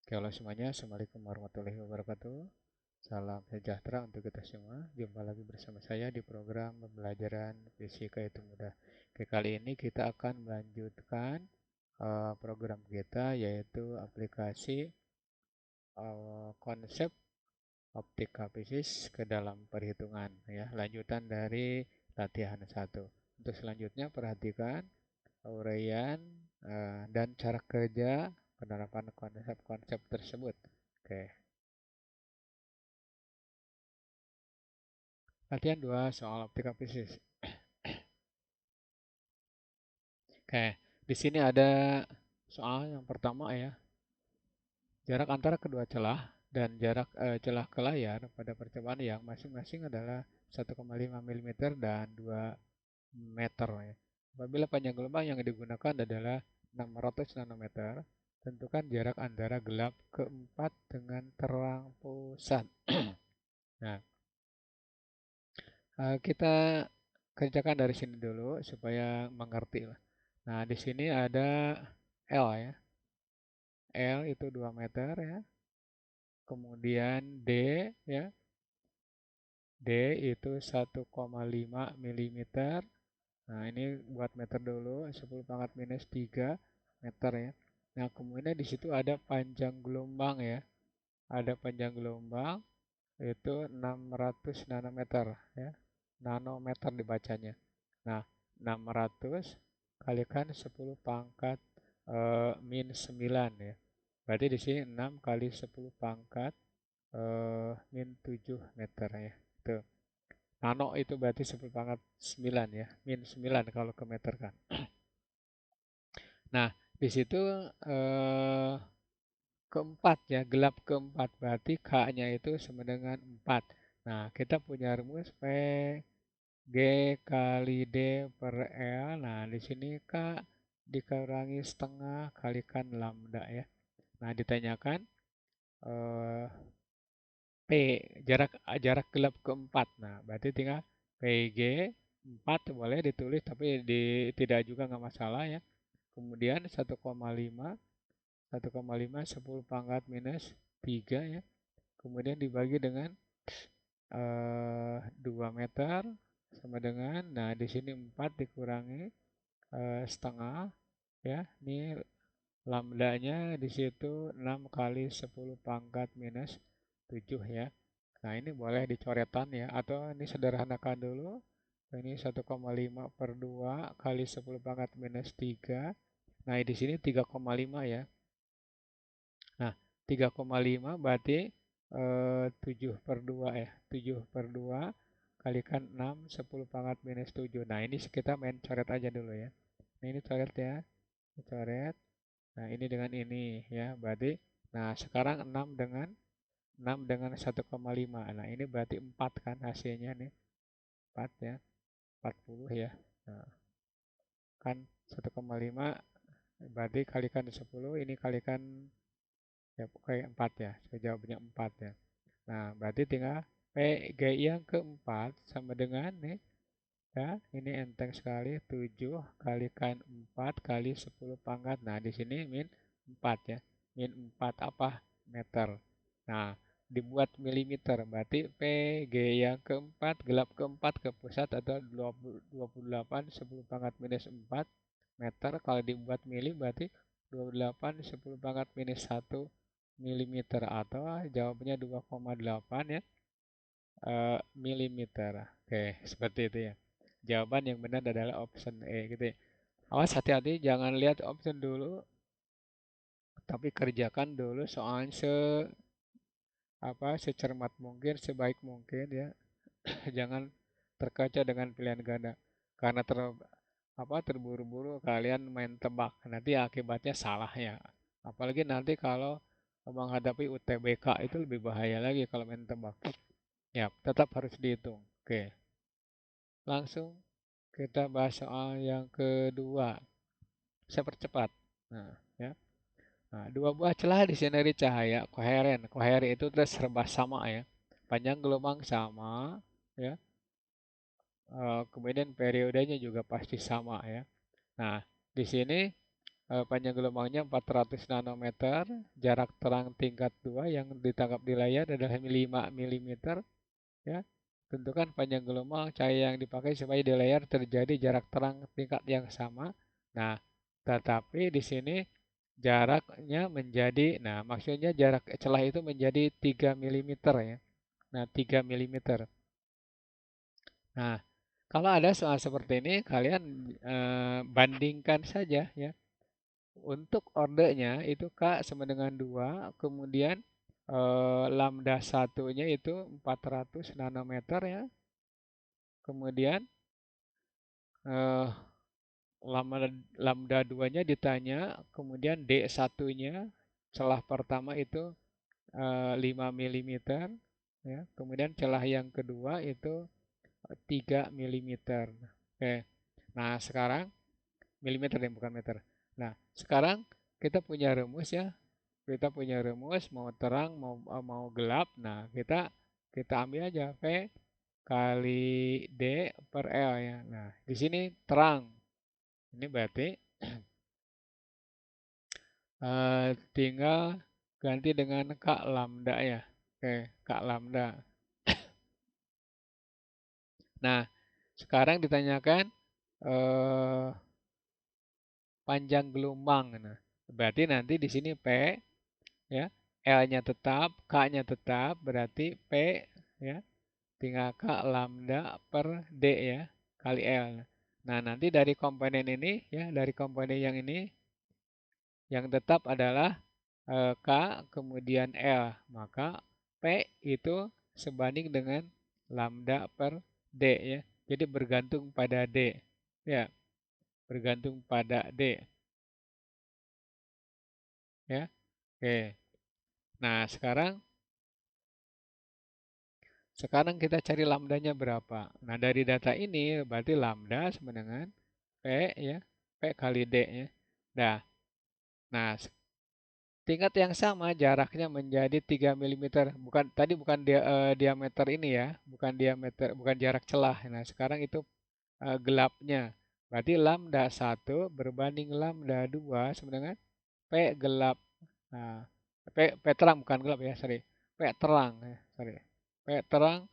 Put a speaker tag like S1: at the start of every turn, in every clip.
S1: Oke, halo semuanya. Assalamualaikum warahmatullahi wabarakatuh. Salam sejahtera untuk kita semua. Jumpa lagi bersama saya di program pembelajaran fisika itu mudah. Oke, kali ini kita akan melanjutkan program kita yaitu aplikasi konsep optika fisis ke dalam perhitungan ya. Lanjutan dari latihan 1. Untuk selanjutnya perhatikan uraian dan cara kerja penerapan konsep-konsep tersebut. Oke. Latihan 2 soal optika fisis. Oke, di sini ada soal yang pertama ya. Jarak antara kedua celah dan jarak celah ke layar pada percobaan yang masing-masing adalah 1,5 mm dan 2 meter ya. Apabila panjang gelombang yang digunakan adalah 600 nanometer, tentukan jarak antara gelap keempat dengan terang pusat. Nah, kita kerjakan dari sini dulu supaya mengerti lah. Nah, di sini ada L ya. L itu 2 meter ya. Kemudian D ya. D itu 1,5 mm. Nah, ini buat meter dulu, 10 pangkat minus 3 meter ya. Nah, kemudian di situ ada panjang gelombang ya. Ada panjang gelombang itu 600 nanometer ya. Nanometer dibacanya. Nah, 600 kalikan 10 pangkat min 9 ya. Berarti di sini 6 kali 10 pangkat min 7 meter ya. Tuh. Nano itu berarti 10 pangkat 9 ya. Min 9 kalau ke meter kan. Nah, di situ eh, keempat ya, gelap keempat. Berarti K-nya itu sama dengan 4. Nah, kita punya rumus P G kali D per L. Nah, di sini K dikurangi setengah kalikan lambda ya. Nah, ditanyakan eh, P jarak jarak gelap keempat. Nah, berarti tinggal PG 4 boleh ditulis tapi tidak juga nggak masalah ya. Kemudian 1,5 10 pangkat minus 3 ya. Kemudian dibagi dengan 2 meter sama dengan, nah di sini 4 dikurangi setengah ya. Ini lambdanya di situ 6 kali 10 pangkat minus 7 ya. Nah, ini boleh dicoretan ya, atau ini sederhanakan dulu. Ini 1,5 per 2 kali 10 pangkat minus 3. Nah, di sini 3,5 ya. Nah, 3,5 berarti 7 per 2 ya. 7 per 2 kalikan 6, 10 pangkat minus 7. Nah, ini kita main coret aja dulu ya. Nah, ini coret ya. Coret. Nah, ini dengan ini ya. Berarti, nah sekarang 6 dengan 1,5. Nah, ini berarti 4 kan hasilnya nih. 4 ya. 40 ya. Nah, kan 1,5 berarti kalikan 10, ini kalikan ya pokoknya 4 ya. So, jawabnya 4 ya. Nah, berarti tinggal PG yang keempat sama dengan nih ya, ini enteng sekali 7 kalikan 4 kali 10 pangkat. Nah, di sini min 4 ya. Min 4 apa? Meter. Nah, dibuat milimeter. Berarti PG yang keempat, gelap keempat ke pusat atau 28 10 pangkat minus 4 meter. Kalau dibuat mili berarti 28 10 pangkat minus 1 milimeter atau jawabnya 2,8 ya milimeter. Oke, seperti itu ya. Jawaban yang benar adalah option E gitu ya. Awas hati-hati jangan lihat option dulu, tapi kerjakan dulu soalnya secermat mungkin, sebaik mungkin ya. Jangan terkaca dengan pilihan ganda. Karena terburu-buru kalian main tebak, nanti akibatnya salah ya. Apalagi nanti kalau menghadapi UTBK itu lebih bahaya lagi kalau main tebak. Ya, tetap harus dihitung. Oke, langsung kita bahas soal yang kedua. Saya percepat. Nah, ya. Nah, dua buah celah disinari cahaya koheren. Koheren itu terus serba sama ya. Panjang gelombang sama, ya. Kemudian periodenya juga pasti sama ya. Nah, di sini panjang gelombangnya 400 nanometer, jarak terang tingkat 2 yang ditangkap di layar adalah 5 mm, ya. Tentukan panjang gelombang cahaya yang dipakai supaya di layar terjadi jarak terang tingkat yang sama. Nah, tetapi di sini jaraknya menjadi, nah maksudnya jarak celah itu menjadi 3 mm ya. Nah, 3 mm. Nah, kalau ada soal seperti ini, kalian bandingkan saja ya. Untuk ordenya itu K sama dengan 2, kemudian lambda satunya itu 400 nanometer ya. Kemudian eh, lambda, lambda 2-nya ditanya, kemudian D satunya celah pertama itu 5 mm ya. Kemudian celah yang kedua itu 3 mm. Oke. Nah, sekarang milimeter ya bukan meter. Nah, sekarang kita punya rumus ya. Kita punya rumus mau terang mau gelap. Nah, kita ambil aja V kali D per L ya. Nah, di sini terang. Ini berarti tinggal ganti dengan K lambda ya. Oke, K lambda. Nah, sekarang ditanyakan eh, panjang gelombang. Nah, berarti nanti di sini P ya, L-nya tetap, K-nya tetap, berarti P ya, tinggal K lambda per D ya, kali L. Nah, nanti dari komponen ini ya, dari komponen yang ini yang tetap adalah K kemudian L. Maka P itu sebanding dengan lambda per D ya. Jadi bergantung pada D. Ya, bergantung pada D ya. Oke. Nah, sekarang kita cari lambdanya berapa. Nah, dari data ini berarti lambda sama dengan P ya, P kali D ya. Nah, tingkat yang sama jaraknya menjadi 3 mm. Bukan diameter ini ya, bukan jarak celah. Nah, sekarang itu gelapnya. Berarti lambda 1 berbanding lambda 2 sama dengan P gelap. Nah, P terang bukan gelap ya, sorry. P terang ya, sorry. P terang,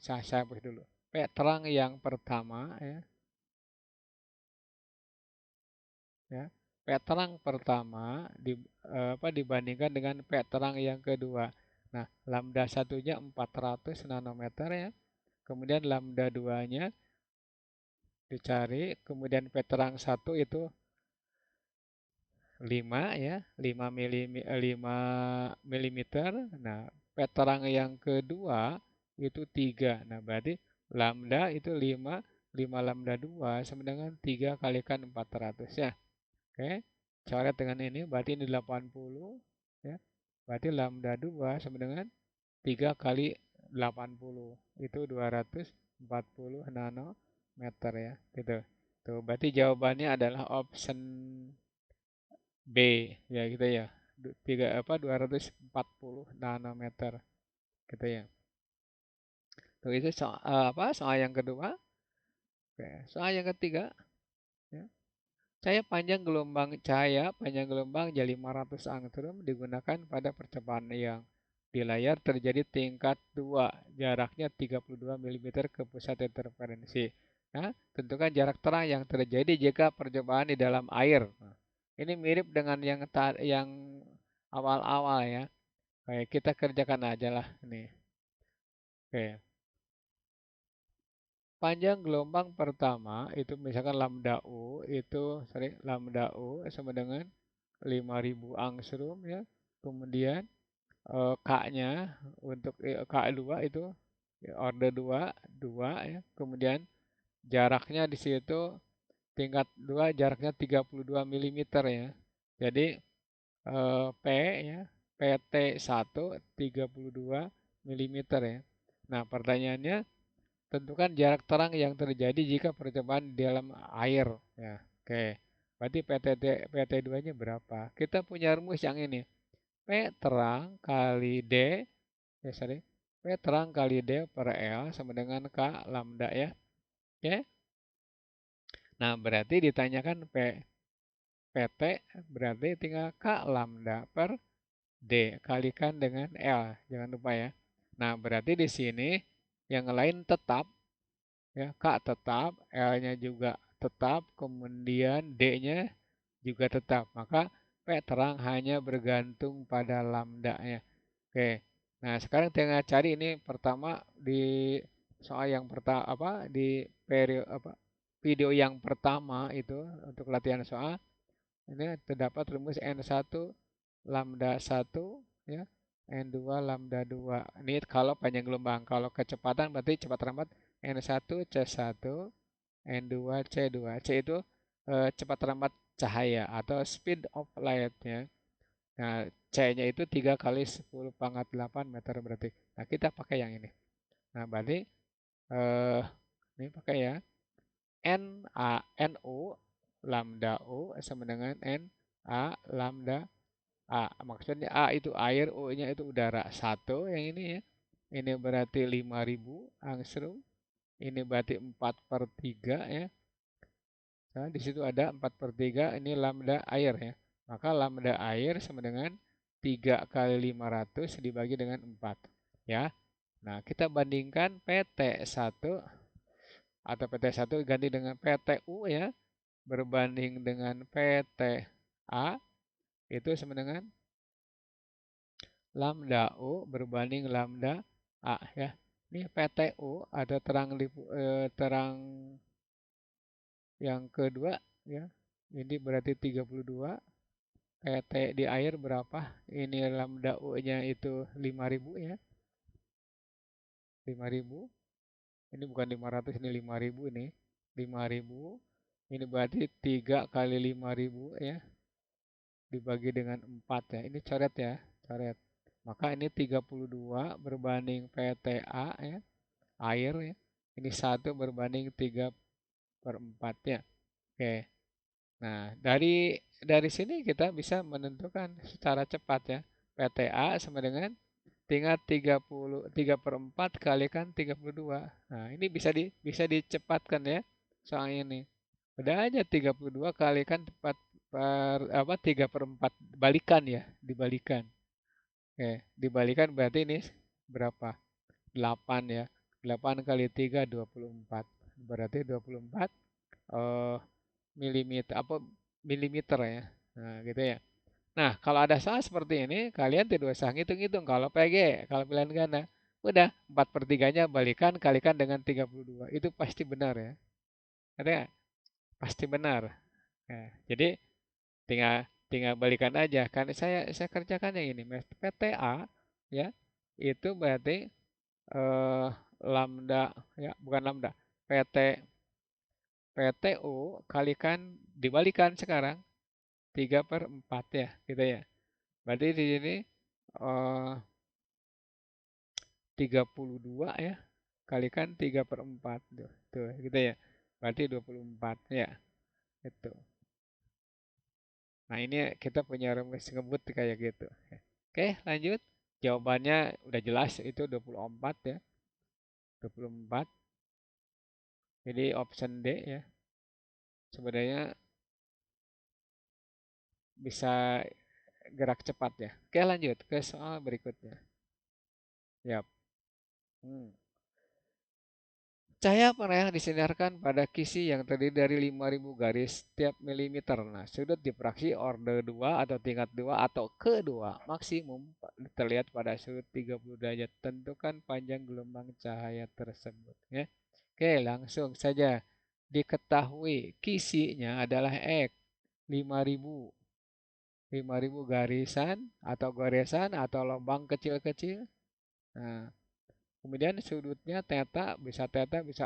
S1: saya hapus dulu. P terang yang pertama ya. P terang pertama dibandingkan dengan P terang yang kedua. Nah, lambda satunya 400 nanometer ya. Kemudian lambda 2-nya dicari, kemudian P terang 1 itu 5 ya, 5 mm. Nah, P terang yang kedua itu 3. Nah, berarti lambda itu 5 lambda 2 sama dengan 3 kalikan 400 ya. Oke, coret dengan ini berarti ini 80 ya. Berarti lambda 2 sama dengan 3 kali 80 itu 240 nanometer ya. Gitu. Tuh, berarti jawabannya adalah option B ya gitu ya. 240 nanometer gitu ya. Tuh itu soal yang kedua. Oke, soal yang ketiga ya. Cahaya panjang gelombang jadi 500 angstrom digunakan pada percobaan yang di layar terjadi tingkat 2, jaraknya 32 mm ke pusat interferensi. Nah, tentukan jarak terang yang terjadi jika percobaan di dalam air. Nah, ini mirip dengan yang awal-awal ya. Oke, kita kerjakan aja lah ini. Oke. Panjang gelombang pertama itu misalkan lambda U itu lambda U sama dengan 5.000 angstrom ya. Kemudian K-nya untuk K2 itu ya, order 2 ya. Kemudian jaraknya di situ tingkat 2 jaraknya 32 mm ya. Jadi P ya, PT 1 32 mm ya. Nah, pertanyaannya tentukan jarak terang yang terjadi jika percobaan di dalam air ya. Oke. Berarti PT2-nya berapa? Kita punya rumus yang ini. P terang kali D, ya sorry, P terang kali D per L sama dengan K lambda ya. Oke. Nah, berarti ditanyakan P. PT berarti tinggal K lambda per D kalikan dengan L. Jangan lupa ya. Nah, berarti di sini yang lain tetap ya, K tetap, L-nya juga tetap, kemudian D-nya juga tetap. Maka P terang hanya bergantung pada lambda-nya. Oke. Nah, sekarang tinggal cari ini pertama di soal yang pertama di video yang pertama itu untuk latihan soal ini terdapat rumus N1 lambda 1 ya, N2 lambda 2. Ini kalau panjang gelombang. Kalau kecepatan berarti cepat lambat N1 C1 N2 C2. C itu cepat lambat cahaya atau speed of light ya. Nah, C-nya itu 3 kali 10 pangkat 8 meter berarti. Nah, kita pakai yang ini. Nah, berarti eh, ini pakai ya. NU lambda U sama dengan NA lambda A. Maksudnya A itu air, U-nya itu udara. Satu yang ini ya. Ini berarti 5.000 angstrom. Ini berarti 4 per 3 ya. Nah, di situ ada 4 per 3 ini lambda air ya. Maka lambda air sama dengan 3 kali 500 dibagi dengan 4 ya. Nah, kita bandingkan PT1 atau PT1 ganti dengan PTU ya. Berbanding dengan PTA itu sama dengan lambda U berbanding lambda A ya. Ini PTU ada terang yang kedua ya. Ini berarti 32. PT di air berapa? Ini lambda U-nya itu 5.000 ya. 5.000. Ini bukan 500 ini 5.000 ini. 5.000. Ini berarti 3 kali 5.000 ya. Dibagi dengan 4 ya. Ini coret ya, coret. Maka ini 32 berbanding PTA ya, air ya. Ini 1 berbanding 3 per 4 ya. Oke. Nah, dari sini kita bisa menentukan secara cepat ya. PTA sama dengan tinggal 3 per 4 kalikan 32. Nah, ini bisa dicepatkan ya soal ini. Udah aja 32 kalikan 4 per 3 per 4 balikan ya, dibalikan. Oke, dibalikan berarti ini berapa? 8 ya. 8 kali 3 24. Berarti 24 eh, milimeter milimeter ya. Nah, gitu ya. Nah, kalau ada soal seperti ini, kalian tidak usah ngitung-ngitung kalau PG, kalau pilihan ganda. Udah, 4 per 3-nya balikan, kalikan dengan 32. Itu pasti benar ya. Ada nggak? Pasti benar. Nah, jadi tinggal tinggal balikan aja. Kan saya kerjakan yang ini, PTA ya. Itu berarti eh, lambda ya, bukan lambda. PT PTU kalikan dibalikan sekarang 3 per 4 ya, gitu ya. Berarti di sini eh, 32 ya, kalikan 3 per 4 tuh, gitu ya. Berarti 24 ya, itu. Nah, ini kita punya rumus ngebut kayak gitu. Oke, lanjut. Jawabannya udah jelas itu 24 ya. 24. Jadi option D ya. Sebenarnya bisa gerak cepat ya. Oke, lanjut ke soal berikutnya. Yap. Hmm. Cahaya merah disinarkan pada kisi yang terdiri dari 5.000 garis setiap milimeter. Nah, sudut difraksi order 2 atau tingkat 2 atau kedua maksimum terlihat pada sudut 30 derajat. Tentukan panjang gelombang cahaya tersebut. Ya. Oke, langsung saja. Diketahui kisinya adalah X 5.000. 5.000 garisan atau lubang kecil-kecil. Nah, kemudian sudutnya theta bisa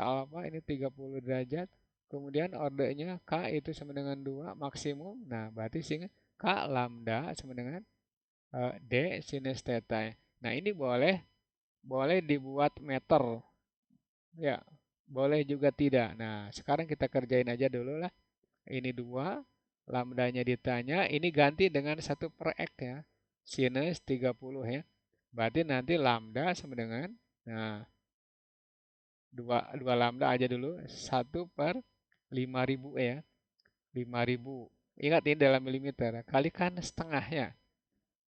S1: alfa ini 30 derajat. Kemudian ordernya K itu sama dengan 2 maksimum. Nah, berarti sini K lambda sama dengan D sinus theta. Nah, ini boleh dibuat meter. Ya, boleh juga tidak. Nah, sekarang kita kerjain aja dulu lah. Ini 2 lambdanya ditanya, ini ganti dengan 1 per X ya. Sinus 30 ya. Berarti nanti lambda sama dengan nah dua lambda aja dulu 1 per 5.000 ya 5.000 Ingat ini dalam milimeter, kalikan setengahnya.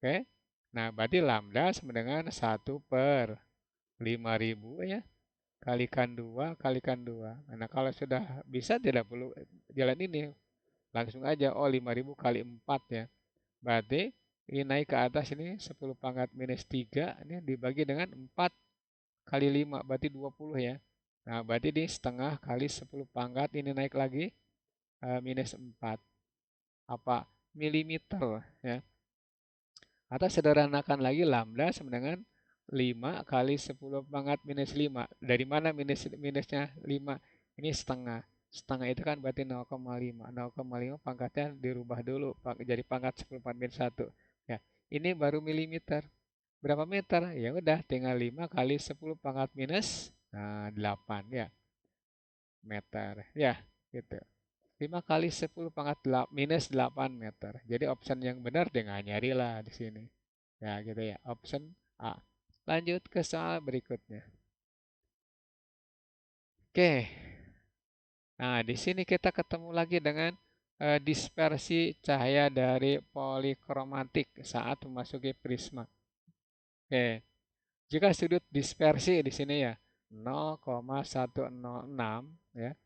S1: Oke. Nah, berarti lambda sama dengan 1/5000 ya. Kalikan 2 kalikan 2. Nah, kalau sudah bisa tidak perlu jalan ini. Langsung aja, oh 5000 kali 4 ya. Berarti ini naik ke atas ini 10 pangkat minus 3 ini dibagi dengan 4 kali 5 berarti 20 ya. Nah, berarti di setengah kali 10 pangkat ini naik lagi minus 4 apa milimeter ya. Atau sederhanakan lagi lambda sama dengan 5 kali 10 pangkat minus 5. Dari mana minusnya 5? Ini setengah. Setengah itu kan berarti 0,5. 0,5 pangkatnya dirubah dulu jadi pangkat 10 pangkat minus 1. Ya, ini baru milimeter. Berapa meter? Ya udah tinggal 5 kali 10 pangkat minus 8 ya meter. Ya, gitu. 5 kali 10 pangkat minus 8 meter. Jadi option yang benar dengan nyarilah di sini. Ya, gitu ya. Option A. Lanjut ke soal berikutnya. Oke. Nah, di sini kita ketemu lagi dengan dispersi cahaya dari polikromatik saat memasuki prisma. Oke. Jika sudut dispersi di sini ya 0,106 ya,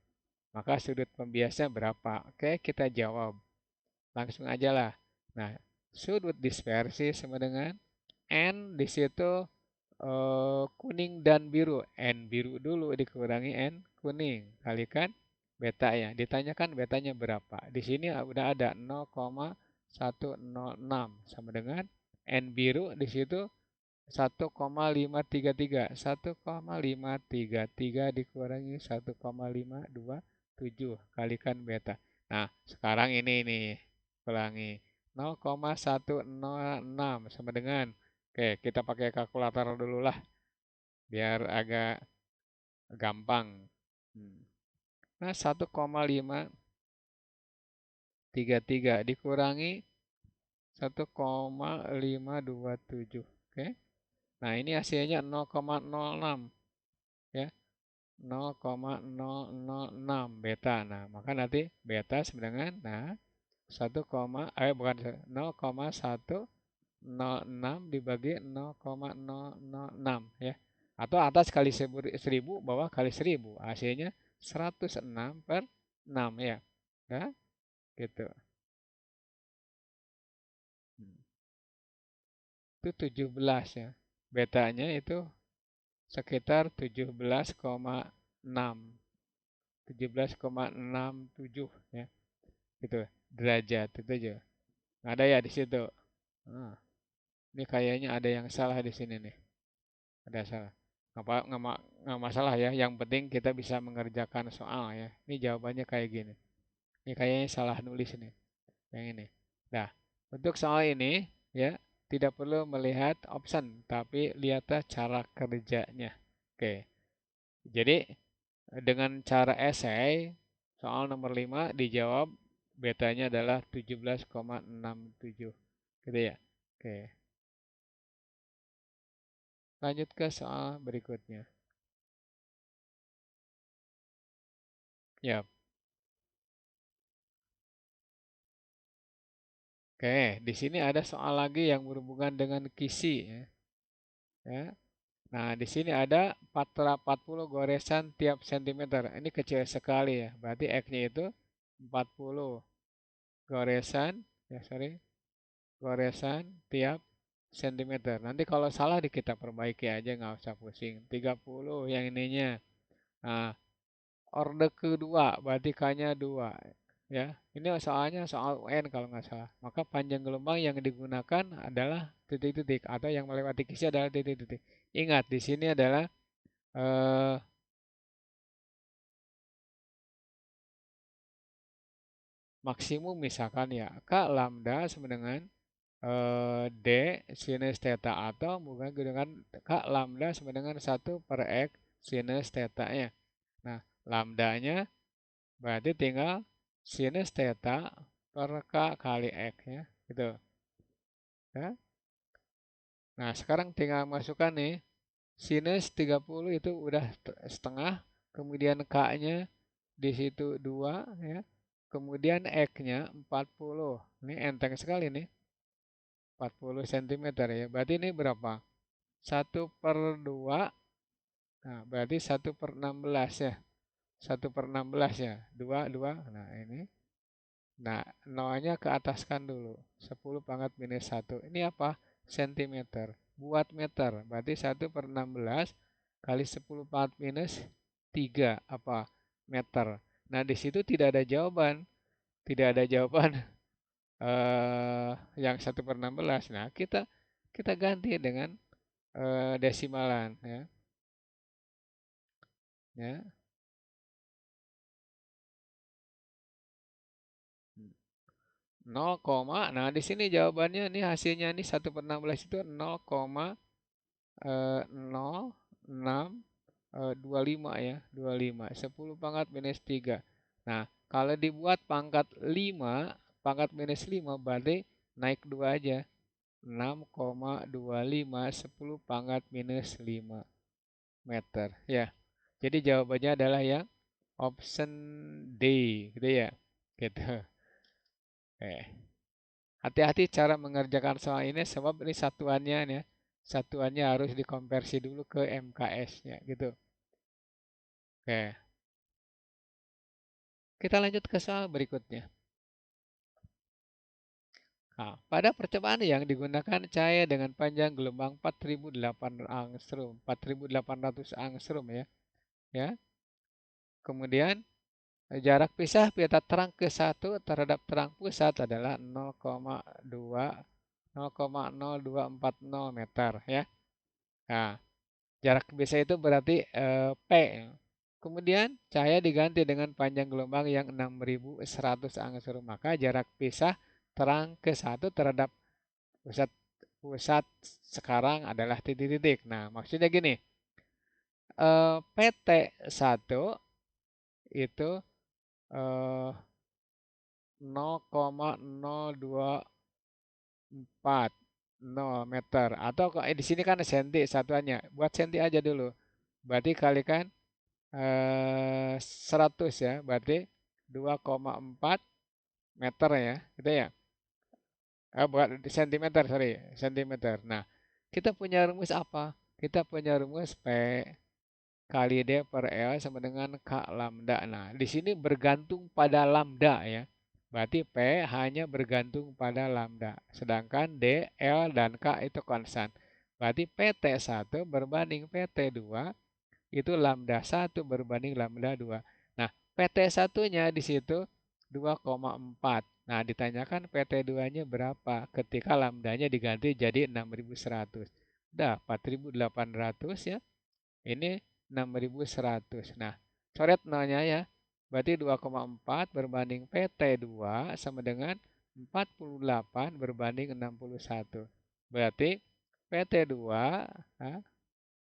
S1: maka sudut pembiasnya berapa? Oke, kita jawab. Langsung aja lah. Nah, sudut dispersi sama dengan N di situ kuning dan biru. N biru dulu dikurangi N kuning. Kalikan beta ya. Ditanyakan betanya berapa. Di sini udah ada 0,106 sama dengan N biru di situ 1,533. 1,533 dikurangi 1,527 kalikan beta. Nah, sekarang ini ulangi. 0,106 sama dengan, oke, kita pakai kalkulator dulu lah biar agak gampang. Nah, 1,533 dikurangi 1,527. Oke. Nah, ini hasilnya 0,06 ya. 0,006 beta. Nah, maka nanti beta sama dengan 1, bukan 0,106 dibagi 0,006 ya. Atau atas kali 1000 bawah kali 1000. Hasilnya 106/6 ya. Ya, gitu. Itu 17 ya. Betanya itu sekitar 17,6. 17,67 ya. Gitu. Derajat itu aja. Ada ya di situ. Nah, ini kayaknya ada yang salah di sini nih. Ada salah. Nggak masalah ya. Yang penting kita bisa mengerjakan soal ya. Ini jawabannya kayak gini. Ini kayaknya salah nulis nih. Yang ini. Nah, untuk soal ini ya tidak perlu melihat option, tapi lihatlah cara kerjanya. Oke. Jadi dengan cara esai soal nomor 5 dijawab betanya adalah 17,67. Gitu ya. Oke. Lanjut ke soal berikutnya. Ya. Oke, di sini ada soal lagi yang berhubungan dengan kisi ya. Ya. Nah, di sini ada 440 goresan tiap sentimeter. Ini kecil sekali ya. Berarti X-nya itu 40 goresan, ya sorry, goresan tiap sentimeter. Nanti kalau salah kita perbaiki aja, nggak usah pusing. 30 yang ininya. Nah, orde kedua, berarti K-nya 2. Ya, ini soalnya soal UN kalau nggak salah. Maka panjang gelombang yang digunakan adalah titik-titik atau yang melewati kisi adalah titik-titik. Ingat di sini adalah eh, maksimum misalkan ya K lambda sama dengan D sinus theta atau bukan dengan K lambda sama dengan 1/X sinus theta ya. Nah, lambdanya berarti tinggal sinus theta per K kali X ya, gitu. Ya. Nah, sekarang tinggal masukkan nih sinus 30 itu udah setengah, kemudian K-nya di situ 2 ya. Kemudian X-nya 40. Ini enteng sekali nih. 40 cm ya. Berarti ini berapa? 1/2. Nah, berarti 1/16 ya. 1/16 ya. 2, 2. Nah, ini. Nah, nolnya ke ataskan dulu. 10 pangkat minus 1. Ini apa? Sentimeter. Buat meter. Berarti 1/16 kali 10 pangkat minus 3. Apa? Meter. Nah, di situ tidak ada jawaban. Tidak ada jawaban yang 1/16. Nah, kita ganti dengan desimalan ya. Ya. 0, nah di sini jawabannya ini hasilnya ini 1/16 itu 0,0625 ya, 25. 10 pangkat minus 3. Nah, kalau dibuat pangkat 5, pangkat minus 5 berarti naik 2 aja. 6,25 10 pangkat minus 5 meter ya. Jadi jawabannya adalah yang option D gitu ya. Gitu. Hati-hati cara mengerjakan soal ini sebab ini satuannya ya. Satuannya harus dikonversi dulu ke MKS-nya gitu. Oke. Kita lanjut ke soal berikutnya. Nah, pada percobaan yang digunakan cahaya dengan panjang gelombang 4.800 angstrom ya. Ya. Kemudian jarak pisah pita terang ke 1 terhadap terang pusat adalah 0,0240 meter ya. Nah, jarak pisah itu berarti P. Kemudian cahaya diganti dengan panjang gelombang yang 6.100 angstrom. Maka jarak pisah terang ke 1 terhadap pusat pusat sekarang adalah titik-titik. Nah, maksudnya gini, PT 1 itu eh, 0,0240 meter atau di sini kan senti satuannya. Buat senti aja dulu. Berarti kalikan 100 ya, berarti 2,4 meter ya, gitu ya. Bukan sentimeter, sorry, sentimeter. Nah, kita punya rumus apa? Kita punya rumus P kali D per L sama dengan K lambda. Nah, di sini bergantung pada lambda ya. Berarti P hanya bergantung pada lambda. Sedangkan D, L, dan K itu konstan. Berarti PT1 berbanding PT2 itu lambda 1 berbanding lambda 2. Nah, PT1-nya di situ 2,4. Nah, ditanyakan PT2-nya berapa ketika lambdanya diganti jadi 6.100. Udah 4.800 ya. Ini 6.100. Nah, coret nolnya ya. Berarti 2,4 berbanding PT2 sama dengan 48 berbanding 61. Berarti PT2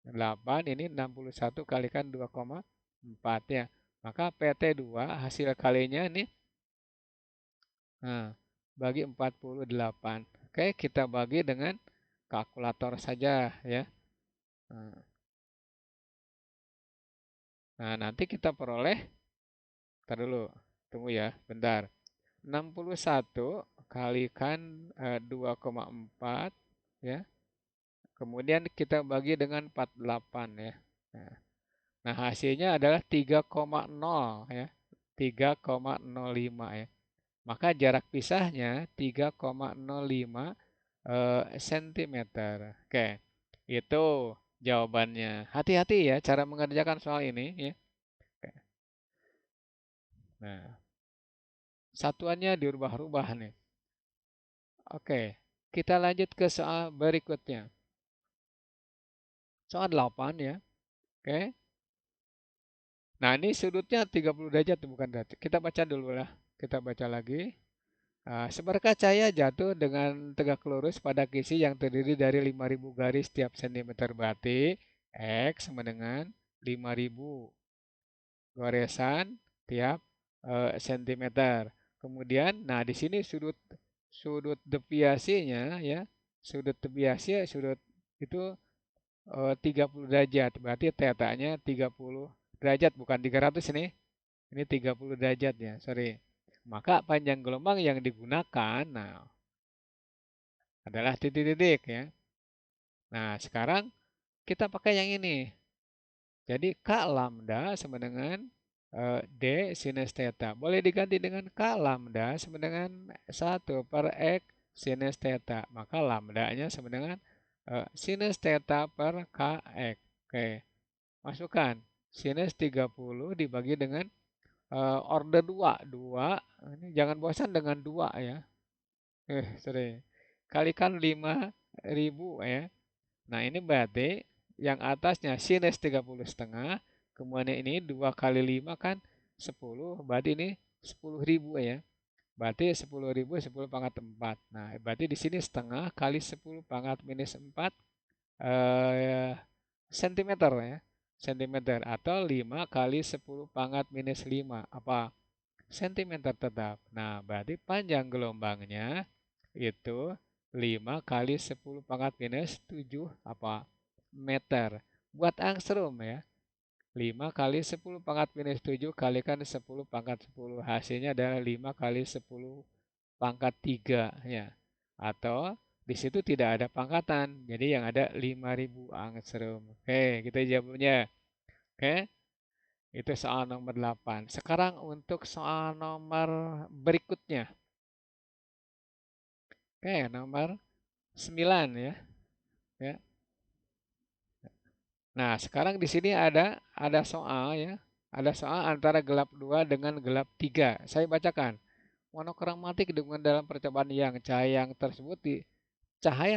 S1: 8 ini 61 kalikan 2,4 ya. Maka PT2 hasil kalinya ini bagi 48. Oke, kita bagi dengan kalkulator saja ya. Nah, nanti kita peroleh, ntar dulu, tunggu ya, bentar. 61 kalikan 2,4 ya. Kemudian kita bagi dengan 48 ya. Nah, hasilnya adalah 3,0 ya. 3,05 ya. Maka jarak pisahnya 3,05 cm. Oke, itu jawabannya. Hati-hati ya cara mengerjakan soal ini ya. Oke. Nah, satuannya dirubah-rubah nih. Oke, kita lanjut ke soal berikutnya. Soal 8 ya. Oke. Nah, ini sudutnya 30 derajat bukan derajat. Kita baca dulu lah. Kita baca lagi. Seberkas cahaya jatuh dengan tegak lurus pada kisi yang terdiri dari 5.000 garis tiap sentimeter berarti X sama dengan 5.000 goresan tiap sentimeter. Kemudian, nah di sini sudut sudut deviasinya ya, sudut deviasi sudut itu 30 derajat. Berarti tetanya 30 derajat bukan 300 ini. Ini 30 derajat ya, sorry. Maka panjang gelombang yang digunakan adalah titik-titik ya. Nah, sekarang kita pakai yang ini. Jadi K lambda sama dengan D sinus theta. Boleh diganti dengan K lambda sama dengan 1/X sinus theta. Maka lambdanya sama dengan sinus theta per Kx. Oke, masukkan. Sinus 30 dibagi dengan order 2. 2, ini jangan bosan dengan 2 ya. Sorry. Kalikan 5.000 ya. Nah, ini berarti yang atasnya sinus 30,5. Kemudian ini 2 kali 5 kan 10. Berarti ini 10.000 ya. Berarti 10.000 10 pangkat 4. Nah, berarti di sini setengah kali 10 pangkat minus 4 sentimeter ya. Sentimeter atau 5 kali 10 pangkat minus 5. Apa? Sentimeter tetap. Nah, berarti panjang gelombangnya itu 5 kali 10 pangkat minus 7 apa? Meter. Buat angstrom ya. 5 kali 10 pangkat minus 7 kalikan 10 pangkat 10. Hasilnya adalah 5 kali 10 pangkat 3 ya. Atau di situ tidak ada pangkatan. Jadi yang ada 5.000 angstrom. Oke, kita jawabnya. Oke. Itu soal nomor 8. Sekarang untuk soal nomor berikutnya. Oke, nomor 9 ya. Ya. Nah, sekarang di sini ada soal ya. Ada soal antara gelap 2 dengan gelap 3. Saya bacakan. Monokromatik dengan dalam percobaan yang cahaya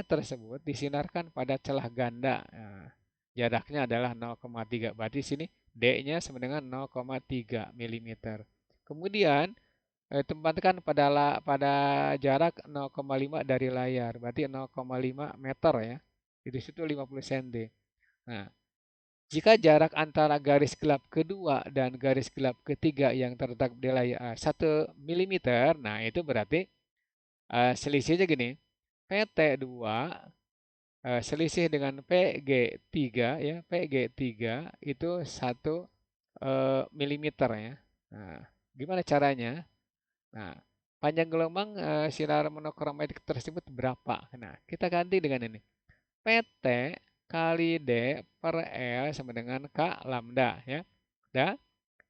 S1: tersebut disinarkan pada celah ganda. Nah, jaraknya adalah 0,3. Berarti sini D-nya sama dengan 0,3 mm. Kemudian tempatkan pada jarak 0,5 dari layar. Berarti 0,5 meter ya. Di situ 50 cm. Nah, jika jarak antara garis gelap kedua dan garis gelap ketiga yang terletak di layar 1 mm, nah itu berarti selisihnya gini, PT2 selisih dengan PG3 ya, PG3 itu 1 milimeter ya. Nah, gimana caranya? Nah, panjang gelombang sinar monokromatik tersebut berapa? Nah, kita ganti dengan ini. PT kali D per L sama dengan K lambda ya.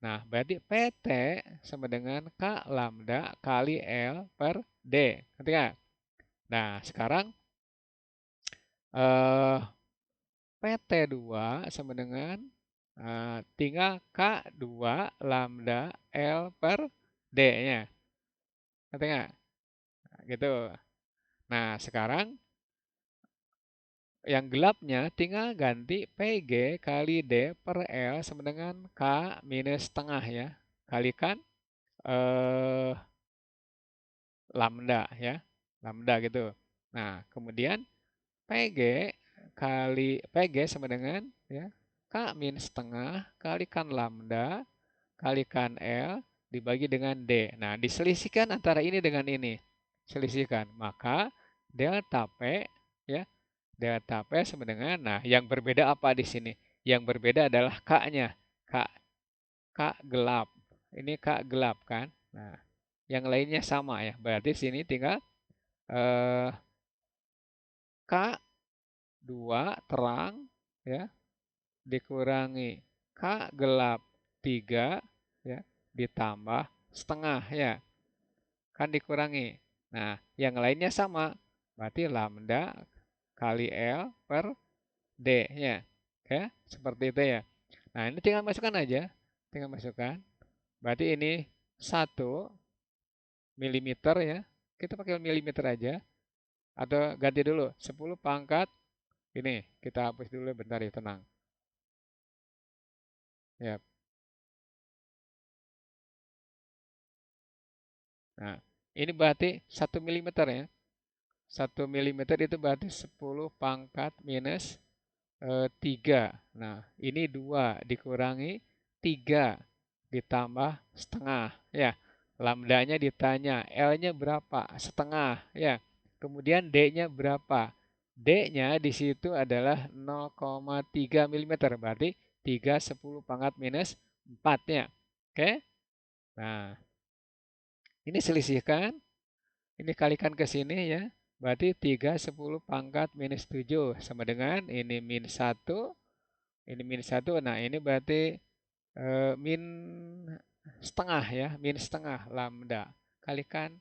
S1: Nah, berarti PT sama dengan K lambda kali L per D. Ngerti nggak? Nah, sekarang eh, PT2 sama dengan tinggal K2 lambda L per D-nya. Ngerti nggak? Nah, gitu. Nah, sekarang yang gelapnya tinggal ganti PG kali D per L sama dengan K minus setengah ya. Kalikan lambda ya. Lambda gitu. Nah, kemudian PG kali PG sama dengan ya K minus setengah kalikan lambda kalikan L dibagi dengan D. Nah, diselisihkan antara ini dengan ini. Selisihkan. Maka delta P ya, delta P sama dengan, nah yang berbeda apa di sini? Yang berbeda adalah K-nya. K gelap. Ini K gelap kan? Nah, yang lainnya sama ya. Berarti sini tinggal eh, K2 terang ya dikurangi K gelap 3 ya ditambah setengah ya. Kan dikurangi. Nah, yang lainnya sama. Berarti lambda kali L per D ya. Oke, seperti itu ya. Nah, ini tinggal masukkan aja. Tinggal masukkan. Berarti ini 1 milimeter ya. Kita pakai milimeter aja. Atau ganti dulu. 10 pangkat. Ini, kita hapus dulu bentar ya, tenang. Ya. Nah, ini berarti 1 milimeter ya. 1 milimeter itu berarti 10 pangkat minus 3. Nah, ini 2 dikurangi 3 ditambah setengah. Ya, lambdanya ditanya, L-nya berapa? Setengah. Ya, kemudian D-nya berapa? D-nya di situ adalah 0,3 mm. Berarti 3 10 pangkat minus 4 ya. Oke? Nah, Ini selisihkan, ini kalikan ke sini ya. Berarti 3 10 pangkat minus 7 sama dengan ini min 1, ini min 1. Nah, ini berarti min setengah ya, min setengah lambda. Kalikan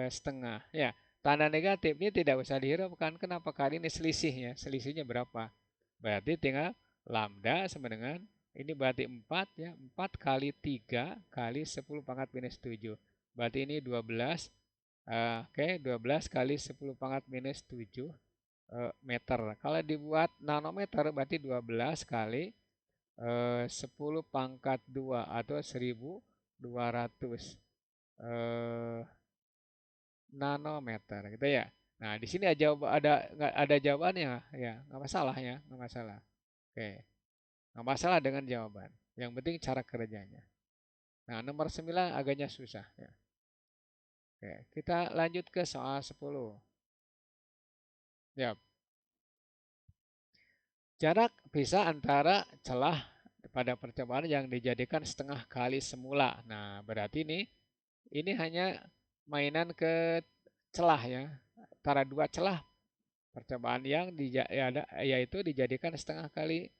S1: setengah. Ya, tanda negatifnya tidak usah dihiraukan. Kenapa? Karena ini selisihnya. Selisihnya berapa? Berarti tinggal lambda sama dengan ini berarti 4 ya. 4 kali 3 kali 10 pangkat minus 7. Berarti ini 12. Oke, 12 kali 10 pangkat minus 7 meter. Kalau dibuat nanometer berarti 12 kali 10 pangkat 2 atau 1200 eh, nanometer gitu ya. Nah, di sini ada jawabannya ya, nggak masalah ya, nggak masalah. Oke, nggak masalah dengan jawaban. Yang penting cara kerjanya. Nah, nomor 9 agaknya susah ya. Oke, kita lanjut ke soal 10. Ya, jarak pisah antara celah pada percobaan yang dijadikan setengah kali semula. Nah, berarti ini hanya mainan ke celah ya. Antara dua celah percobaan yang yaitu dijadikan setengah kali.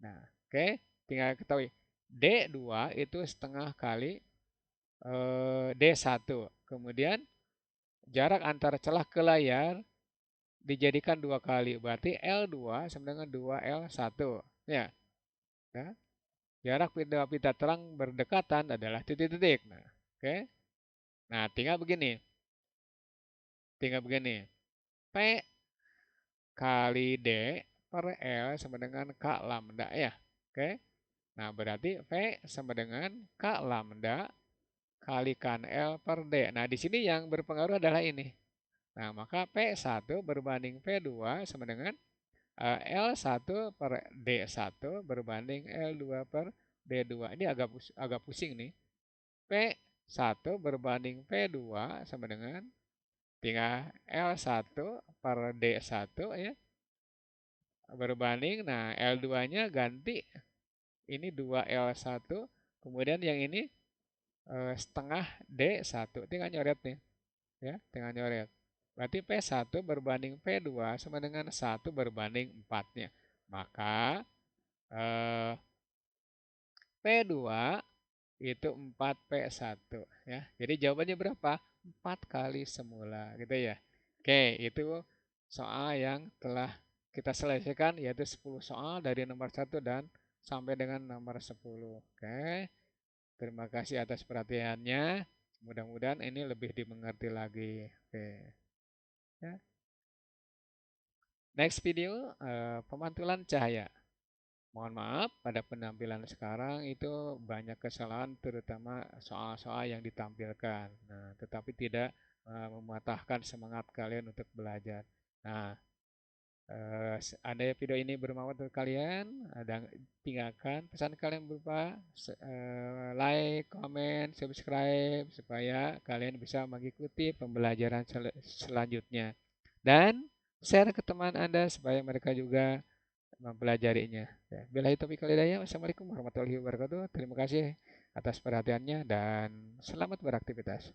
S1: Nah, oke, tinggal ketahui D2 itu setengah kali D1. Kemudian jarak antara celah ke layar dijadikan dua kali. Berarti L2 sama dengan 2L1. Ya, ya. Jarak pita terang berdekatan adalah titik-titik. Nah, oke. Nah, tinggal begini. Tinggal begini. P kali D per L sama dengan K lambda ya. Oke. Nah, berarti V sama dengan K lambda kalikan L per D. Nah, di sini yang berpengaruh adalah ini. Nah, maka P1 berbanding P2 sama dengan L1 per D1 berbanding L2 per D2. Ini agak pusing nih. P1 berbanding P2 sama dengan tinggal L1 per D1 ya berbanding. Nah, L2-nya ganti ini 2L1, kemudian yang ini setengah D1. Tinggal nyoret nih, ya, tinggal nyoret. Berarti P1 berbanding P2 sama dengan 1 berbanding 4-nya. Maka P2 itu 4P1 ya. Jadi jawabannya berapa? 4 kali semula gitu ya. Oke, itu soal yang telah kita selesaikan yaitu 10 soal dari nomor 1 dan sampai dengan nomor 10. Oke. Terima kasih atas perhatiannya. Mudah-mudahan ini lebih dimengerti lagi. Oke. Ya. Next video pemantulan cahaya. Mohon maaf pada penampilan sekarang itu banyak kesalahan terutama soal-soal yang ditampilkan. Nah, tetapi tidak mematahkan semangat kalian untuk belajar. Nah, ada video ini bermanfaat untuk kalian, ada tinggalkan pesan kalian berupa like, comment, subscribe supaya kalian bisa mengikuti pembelajaran selanjutnya. Dan share ke teman Anda supaya mereka juga mempelajarinya. Ya, billahi taufiq wal hidayah. Wassalamualaikum warahmatullahi wabarakatuh. Terima kasih atas perhatiannya dan selamat beraktivitas.